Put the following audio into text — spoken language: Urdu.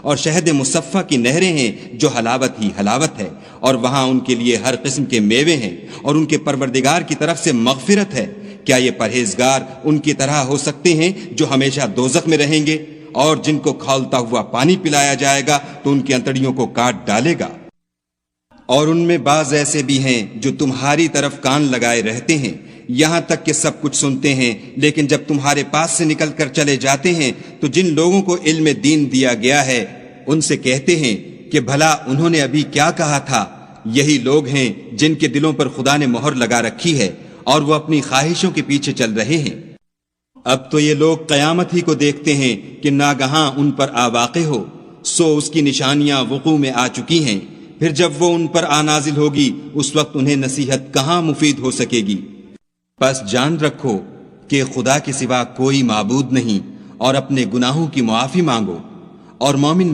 اور شہد مصفہ کی نہریں ہیں جو حلاوت ہی حلاوت ہے، اور وہاں ان کے لیے ہر قسم کے میوے ہیں، اور ان کے پروردگار کی طرف سے مغفرت ہے۔ کیا یہ پرہیزگار ان کی طرح ہو سکتے ہیں جو ہمیشہ دوزخ میں رہیں گے؟ اور جن کو کھولتا ہوا پانی پلایا جائے گا تو ان کی انتڑیوں کو کاٹ ڈالے گا۔ اور ان میں بعض ایسے بھی ہیں جو تمہاری طرف کان لگائے رہتے ہیں، یہاں تک کہ سب کچھ سنتے ہیں، لیکن جب تمہارے پاس سے نکل کر چلے جاتے ہیں تو جن لوگوں کو علم دین دیا گیا ہے ان سے کہتے ہیں کہ بھلا انہوں نے ابھی کیا کہا تھا۔ یہی لوگ ہیں جن کے دلوں پر خدا نے مہر لگا رکھی ہے اور وہ اپنی خواہشوں کے پیچھے چل رہے ہیں۔ اب تو یہ لوگ قیامت ہی کو دیکھتے ہیں کہ ناگہاں ان پر آ واقع ہو، سو اس کی نشانیاں وقوع میں آ چکی ہیں، پھر جب وہ ان پر آ نازل ہوگی اس وقت انہیں نصیحت کہاں مفید ہو سکے گی۔ پس جان رکھو کہ خدا کے سوا کوئی معبود نہیں، اور اپنے گناہوں کی معافی مانگو، اور مومن